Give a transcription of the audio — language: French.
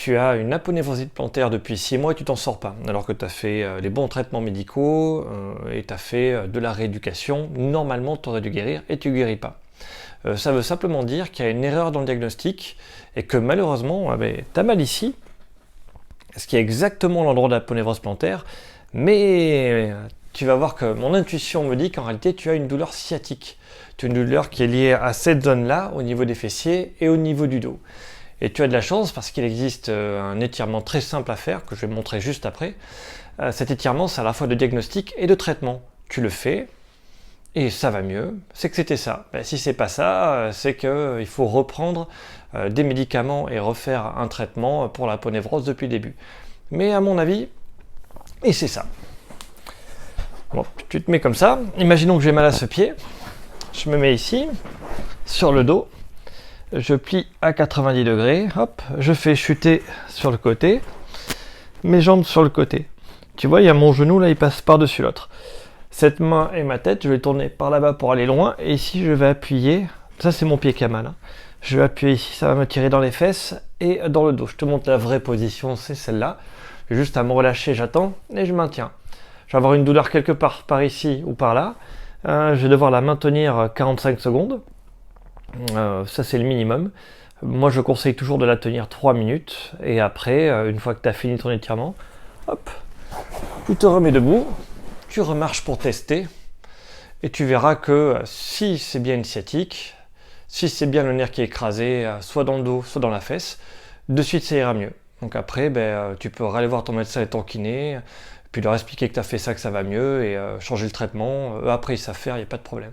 tu as une aponévrosite plantaire depuis 6 mois et tu t'en sors pas, alors que tu as fait les bons traitements médicaux et tu as fait de la rééducation, normalement tu aurais dû guérir et tu guéris pas. Ça veut simplement dire qu'il y a une erreur dans le diagnostic et que malheureusement, tu as mal ici, ce qui est exactement l'endroit de l'aponévrose plantaire, mais tu vas voir que mon intuition me dit qu'en réalité tu as une douleur sciatique. Tu as une douleur qui est liée à cette zone-là, au niveau des fessiers et au niveau du dos. Et tu as de la chance parce qu'il existe un étirement très simple à faire, que je vais montrer juste après. Cet étirement, c'est à la fois de diagnostic et de traitement. Tu le fais, et ça va mieux. C'est que c'était ça. Si c'est pas ça, c'est qu'il faut reprendre des médicaments et refaire un traitement pour la l'aponévrose depuis le début. Mais à mon avis, et c'est ça. Bon, tu te mets comme ça. Imaginons que j'ai mal à ce pied. Je me mets ici, sur le dos. Je plie à 90 degrés. Hop, je fais chuter sur le côté. Mes jambes sur le côté. Tu vois, il y a mon genou là, il passe par-dessus l'autre. Cette main et ma tête, je vais tourner par là-bas pour aller loin. Et ici, je vais appuyer. Ça, c'est mon pied qui a mal. Je vais appuyer ici, ça va me tirer dans les fesses et dans le dos. Je te montre la vraie position, c'est celle-là. J'ai juste à me relâcher, j'attends et je maintiens. Je vais avoir une douleur quelque part par ici ou par là. Je vais devoir la maintenir 45 secondes. Ça, c'est le minimum. Moi, je conseille toujours de la tenir 3 minutes. Et après, une fois que tu as fini ton étirement, hop, tu te remets debout. Tu remarches pour tester et tu verras que si c'est bien une sciatique, si c'est bien le nerf qui est écrasé, soit dans le dos, soit dans la fesse, de suite ça ira mieux. Donc après, tu peux aller voir ton médecin et ton kiné, puis leur expliquer que tu as fait ça, que ça va mieux et changer le traitement. Après ils savent faire, il n'y a pas de problème.